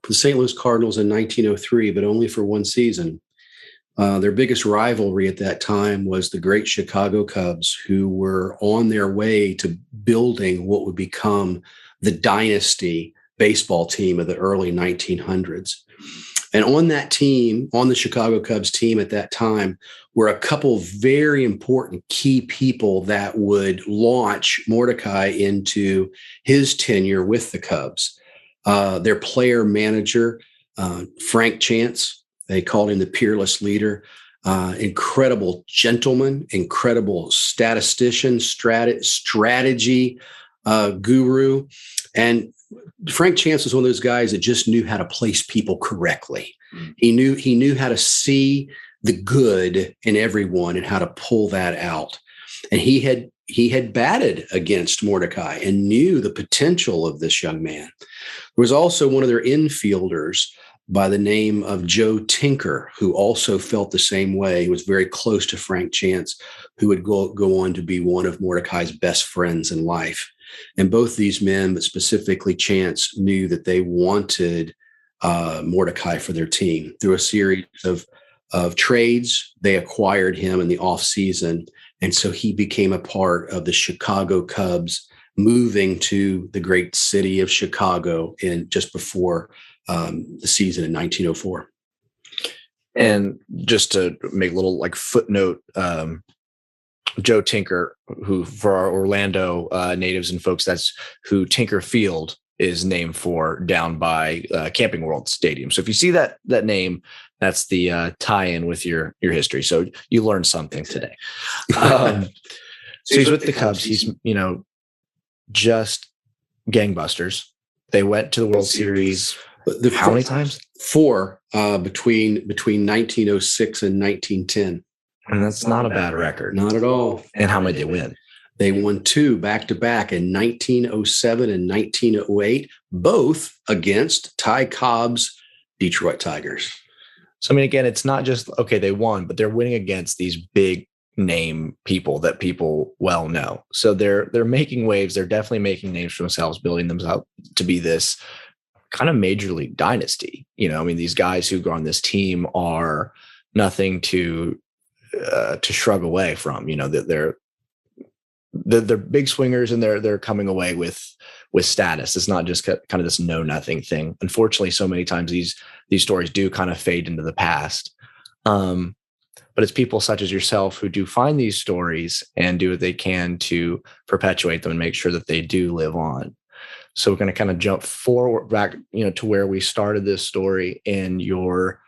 S3: the St. Louis Cardinals in 1903, but only for one season. Their biggest rivalry at that time was the great Chicago Cubs, who were on their way to building what would become the dynasty baseball team of the early 1900s. And on that team, on the Chicago Cubs team at that time, were a couple very important key people that would launch Mordecai into his tenure with the Cubs. Their player manager, Frank Chance, they called him the peerless leader, incredible gentleman, incredible statistician, strategy guru. And Frank Chance was one of those guys that just knew how to place people correctly. He knew how to see the good in everyone and how to pull that out. And he had batted against Mordecai and knew the potential of this young man. There was also one of their infielders by the name of Joe Tinker, who also felt the same way. He was very close to Frank Chance, who would go on to be one of Mordecai's best friends in life. And both these men, but specifically Chance, knew that they wanted Mordecai for their team. Through a series of trades, they acquired him in the offseason. And so he became a part of the Chicago Cubs, moving to the great city of Chicago just before the season in 1904.
S1: And just to make a little footnote, Joe Tinker, who for our Orlando natives and folks, that's who Tinker Field is named for down by Camping World Stadium. So if you see that name, that's the tie-in with your history. So you learned something today. So he's with the Cubs. He's just gangbusters. They went to the World Series how many times?
S3: 4 between 1906 and 1910.
S1: And that's not a bad record.
S3: Not at all.
S1: And how many did they win?
S3: They won 2 back-to-back in 1907 and 1908, both against Ty Cobb's Detroit Tigers.
S1: So, I mean, again, it's not just, okay, they won, but they're winning against these big name people that people well know. So they're making waves. They're definitely making names for themselves, building themselves to be this kind of major league dynasty. You know, I mean, these guys who go on this team are nothing to shrug away from. You know, that they're big swingers, and they're coming away with status. It's not just kind of this know nothing thing. Unfortunately, so many times these stories do kind of fade into the past. But it's people such as yourself who do find these stories and do what they can to perpetuate them and make sure that they do live on. So we're going to kind of jump forward back, you know, to where we started this story, and your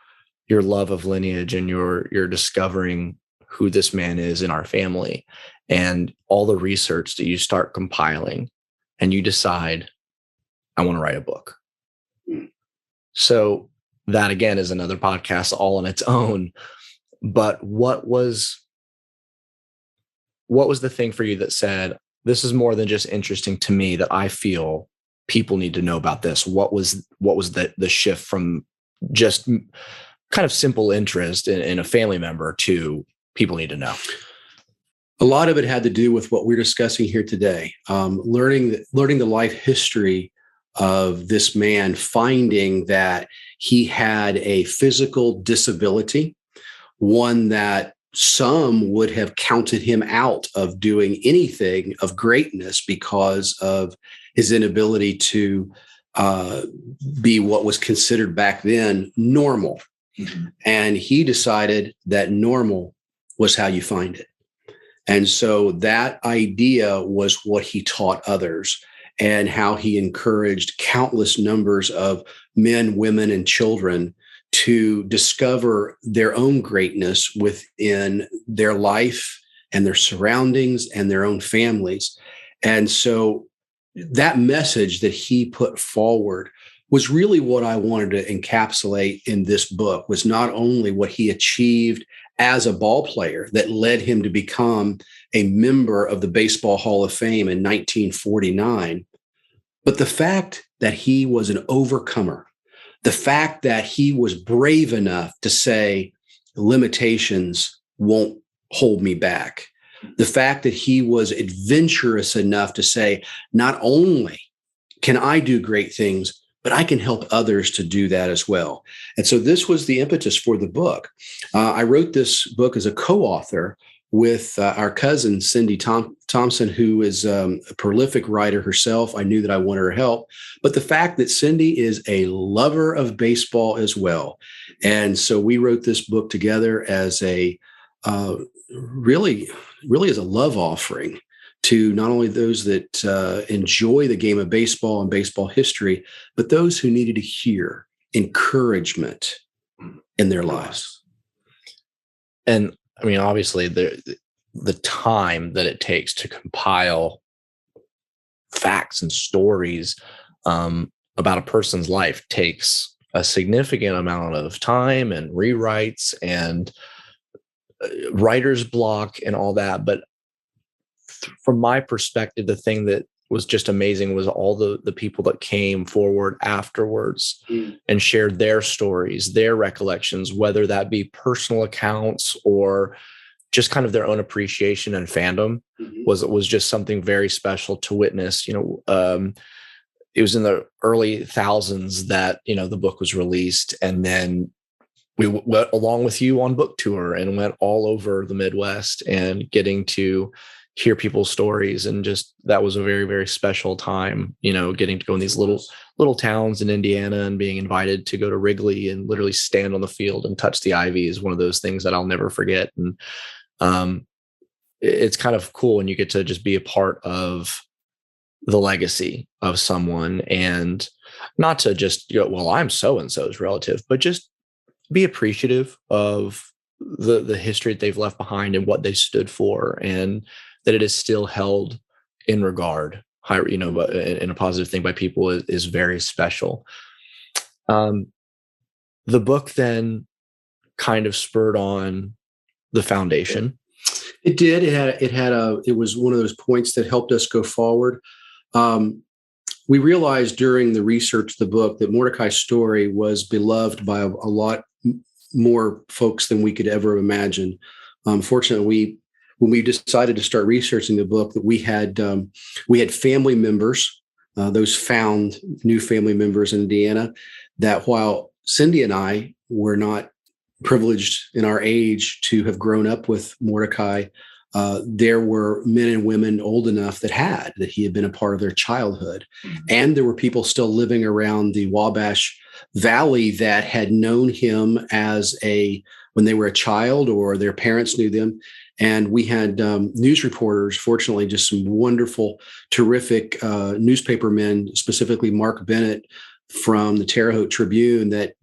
S1: love of lineage, and your discovering who this man is in our family, and all the research that you start compiling, and you decide, I want to write a book. So that, again, is another podcast all on its own. But what was the thing for you that said, this is more than just interesting to me, that I feel people need to know about this? What was the shift from just kind of simple interest in a family member to people need to know?
S3: A lot of it had to do with what we're discussing here today. Learning the life history of this man, finding that he had a physical disability, one that some would have counted him out of doing anything of greatness because of his inability to be what was considered back then normal. Mm-hmm. And he decided that normal was how you find it. And so that idea was what he taught others, and how he encouraged countless numbers of men, women, and children to discover their own greatness within their life and their surroundings and their own families. And so that message that he put forward was really what I wanted to encapsulate in this book, was not only what he achieved as a ball player that led him to become a member of the Baseball Hall of Fame in 1949, but the fact that he was an overcomer, the fact that he was brave enough to say, limitations won't hold me back. The fact that he was adventurous enough to say, not only can I do great things, but I can help others to do that as well. And so this was the impetus for the book. I wrote this book as a co-author with our cousin, Cindy Thompson, who is a prolific writer herself. I knew that I wanted her help. But the fact that Cindy is a lover of baseball as well. And so we wrote this book together as a really as a love offering to not only those that enjoy the game of baseball and baseball history, but those who needed to hear encouragement in their lives.
S1: And I mean, obviously, the time that it takes to compile facts and stories about a person's life takes a significant amount of time and rewrites and writer's block and all that. But from my perspective, the thing that was just amazing was all the people that came forward afterwards and shared their stories, their recollections, whether that be personal accounts or just kind of their own appreciation and fandom was just something very special to witness. You know, it was in the early thousands that, you know, the book was released, and then we went along with you on book tour and went all over the Midwest and getting to hear people's stories. And just, that was a very, very special time, you know, getting to go in these little towns in Indiana and being invited to go to Wrigley and literally stand on the field and touch the ivy is one of those things that I'll never forget. And it's kind of cool when you get to just be a part of the legacy of someone, and not to just go, well, I'm so-and-so's relative, but just be appreciative of the history that they've left behind and what they stood for, and that it is still held in regard but in a positive thing by people is very special. The book then kind of spurred on the foundation.
S3: It did. It was one of those points that helped us go forward. We realized during the research of the book that Mordecai's story was beloved by a lot more folks than we could ever imagine. Fortunately, when we decided to start researching the book, that we had family members, those found new family members in Indiana, that while Cindy and I were not privileged in our age to have grown up with Mordecai, there were men and women old enough that he had been a part of their childhood. Mm-hmm. And there were people still living around the Wabash Valley that had known him when they were a child, or their parents knew them. And we had news reporters, fortunately, just some wonderful, terrific newspapermen, specifically Mark Bennett from the Terre Haute Tribune, that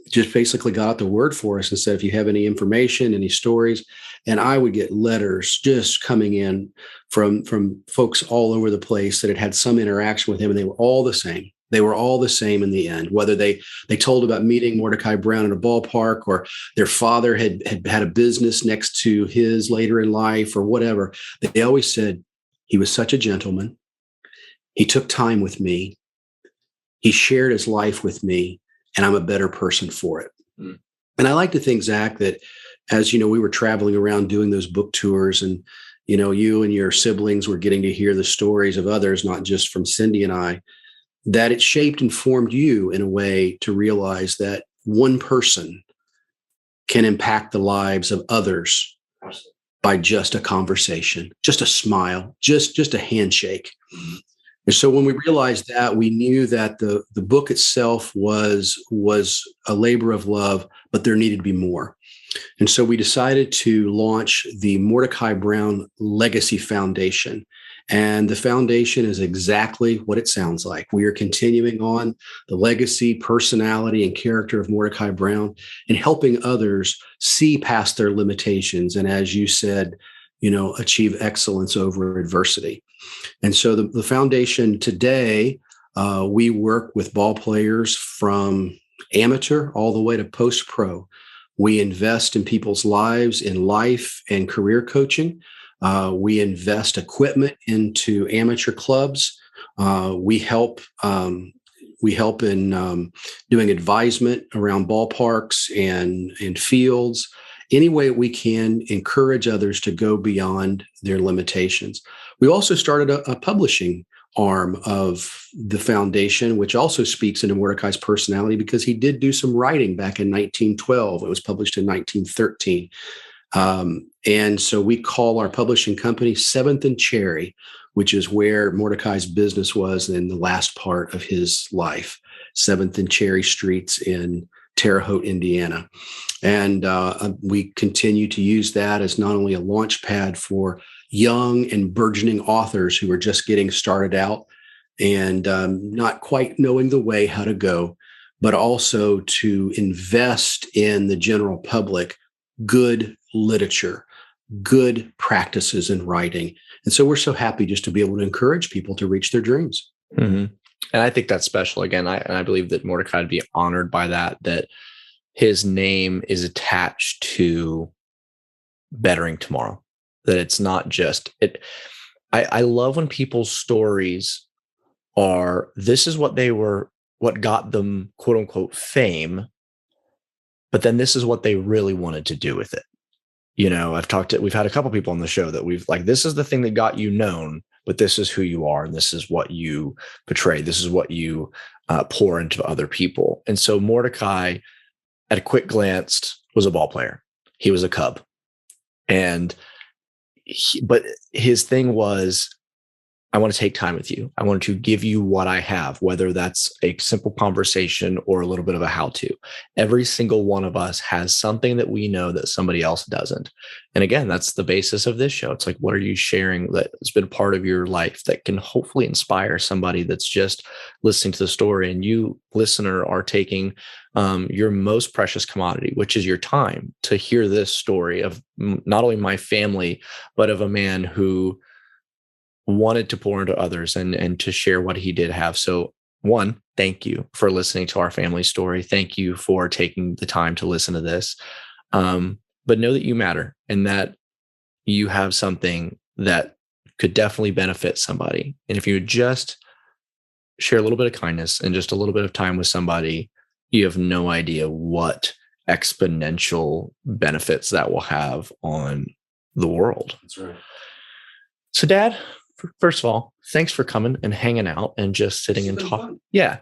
S3: just basically got out the word for us and said, if you have any information, any stories. And I would get letters just coming in from folks all over the place that had some interaction with him, and they were all the same. They were all the same in the end, whether they told about meeting Mordecai Brown in a ballpark, or their father had a business next to his later in life, or whatever. They always said, he was such a gentleman. He took time with me. He shared his life with me, and I'm a better person for it. Mm. And I like to think, Zach, that as you know, we were traveling around doing those book tours, and you and your siblings were getting to hear the stories of others, not just from Cindy and I, that it shaped and formed you in a way to realize that one person can impact the lives of others by just a conversation, just a smile, just a handshake. Mm-hmm. And so when we realized that, we knew that the book itself was a labor of love, but there needed to be more. And so we decided to launch the Mordecai Brown Legacy Foundation. And the foundation is exactly what it sounds like. We are continuing on the legacy, personality, and character of Mordecai Brown, and helping others see past their limitations. And as you said, achieve excellence over adversity. And so the foundation today, we work with ball players from amateur all the way to post-pro. We invest in people's lives, in life and career coaching. We invest equipment into amateur clubs. We help in doing advisement around ballparks and fields. Any way we can encourage others to go beyond their limitations. We also started a publishing arm of the foundation, which also speaks into Mordecai's personality, because he did do some writing back in 1912. It was published in 1913. And so we call our publishing company Seventh and Cherry, which is where Mordecai's business was in the last part of his life, 7th and Cherry Streets in Terre Haute, Indiana. And we continue to use that as not only a launch pad for young and burgeoning authors who are just getting started out and not quite knowing the way how to go, but also to invest in the general public good literature, good practices in writing. And so we're so happy just to be able to encourage people to reach their dreams.
S1: Mm-hmm. And I think that's special. Again, I believe that Mordecai would be honored by that his name is attached to bettering tomorrow, that it's not just it. I love when people's stories are, this is what got them, quote unquote, fame, but then this is what they really wanted to do with it. We've had a couple people on the show that this is the thing that got you known, but this is who you are, and this is what you portray. This is what you pour into other people. And so Mordecai, at a quick glance, was a ball player. He was a Cub. But his thing was, I want to take time with you. I want to give you what I have, whether that's a simple conversation or a little bit of a how-to. Every single one of us has something that we know that somebody else doesn't. And again, that's the basis of this show. It's like, what are you sharing that's been part of your life that can hopefully inspire somebody that's just listening to the story? And you, listener, are taking your most precious commodity, which is your time, to hear this story of not only my family, but of a man who wanted to pour into others and to share what he did have. So one, thank you for listening to our family story. Thank you for taking the time to listen to this. But know that you matter and that you have something that could definitely benefit somebody. And if you would just share a little bit of kindness and just a little bit of time with somebody, you have no idea what exponential benefits that will have on the world.
S3: That's right.
S1: So, Dad, first of all, thanks for coming and hanging out and just sitting and talking. Yeah.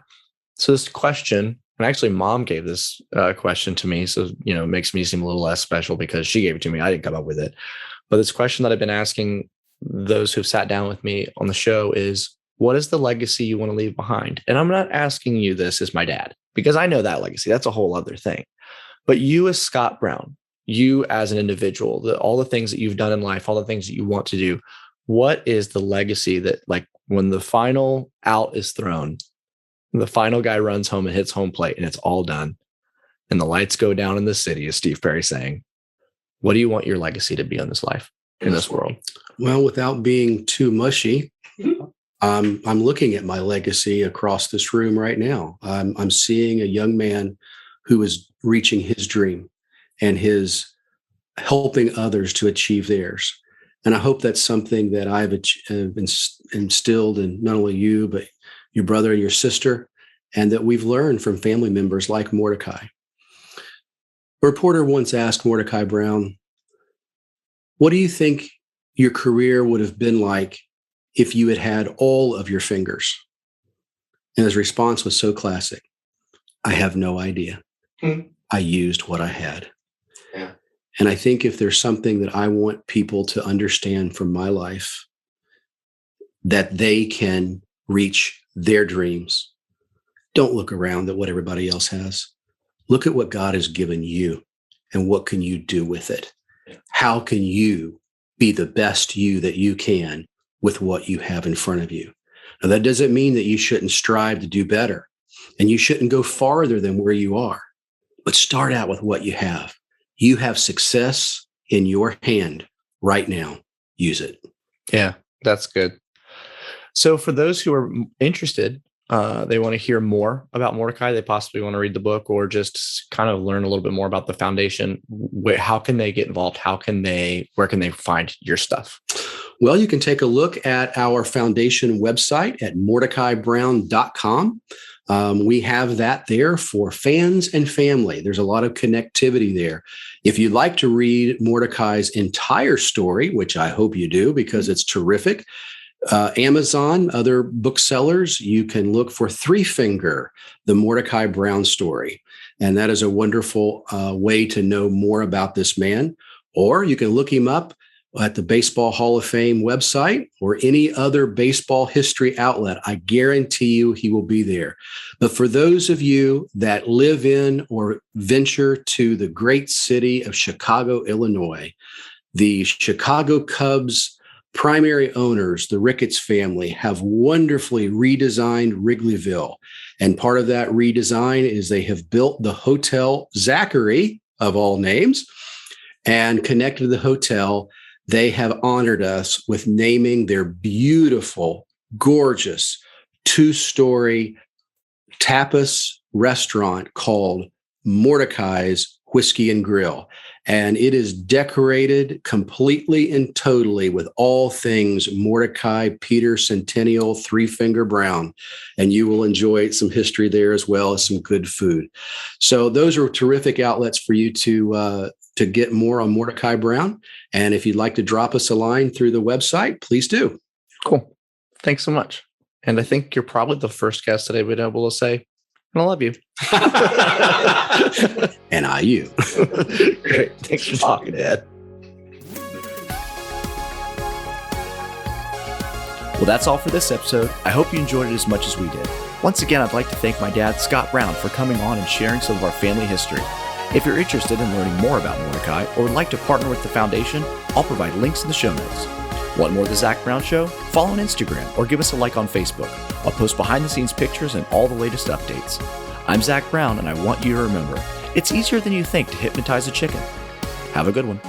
S1: So this question, and actually Mom gave this question to me. So, it makes me seem a little less special because she gave it to me. I didn't come up with it. But this question that I've been asking those who've sat down with me on the show is, what is the legacy you want to leave behind? And I'm not asking you this as my dad, because I know that legacy. That's a whole other thing. But you as Scott Brown, you as an individual, all the things that you've done in life, all the things that you want to do, what is the legacy that, like, when the final out is thrown, the final guy runs home and hits home plate and it's all done and the lights go down in the city, as Steve Perry saying, what do you want your legacy to be in this life, in this world?
S3: Well, without being too mushy, I'm looking at my legacy across this room right now. I'm seeing a young man who is reaching his dream and his helping others to achieve theirs. And I hope that's something that I've instilled in not only you, but your brother and your sister, and that we've learned from family members like Mordecai. A reporter once asked Mordecai Brown, what do you think your career would have been like if you had had all of your fingers? And his response was so classic. I have no idea. I used what I had. Yeah. And I think if there's something that I want people to understand from my life, that they can reach their dreams, don't look around at what everybody else has. Look at what God has given you and what can you do with it? How can you be the best you that you can with what you have in front of you? Now, that doesn't mean that you shouldn't strive to do better and you shouldn't go farther than where you are, but start out with what you have. You have success in your hand right now. Use it.
S1: Yeah, that's good. So for those who are interested, they want to hear more about Mordecai, they possibly want to read the book or just kind of learn a little bit more about the foundation. How can they get involved? Where can they find your stuff?
S3: Well, you can take a look at our foundation website at mordecaiBrown.com. We have that there for fans and family. There's a lot of connectivity there. If you'd like to read Mordecai's entire story, which I hope you do because it's terrific, Amazon, other booksellers, you can look for Three Finger, the Mordecai Brown story. And that is a wonderful way to know more about this man. Or you can look him up at the Baseball Hall of Fame website or any other baseball history outlet. I guarantee you he will be there. But for those of you that live in or venture to the great city of Chicago, Illinois, the Chicago Cubs primary owners, the Ricketts family, have wonderfully redesigned Wrigleyville. And part of that redesign is they have built the Hotel Zachary, of all names, and connected to the hotel. They have honored us with naming their beautiful, gorgeous, 2-story tapas restaurant called Mordecai's Whiskey and Grill. And it is decorated completely and totally with all things Mordecai Peter Centennial Three Finger Brown. And you will enjoy some history there as well as some good food. So those are terrific outlets for you to get more on Mordecai Brown. And if you'd like to drop us a line through the website, please do.
S1: Cool. Thanks so much. And I think you're probably the first guest that I've been able to say, I love you.
S3: And I you.
S1: Great. Thanks for talking, Dad.
S4: Well, that's all for this episode. I hope you enjoyed it as much as we did. Once again, I'd like to thank my dad, Scott Brown, for coming on and sharing some of our family history. If you're interested in learning more about Mordecai or would like to partner with the foundation, I'll provide links in the show notes. Want more of the Zach Brown Show? Follow on Instagram or give us a like on Facebook. I'll post behind-the-scenes pictures and all the latest updates. I'm Zach Brown, and I want you to remember, it's easier than you think to hypnotize a chicken. Have a good one.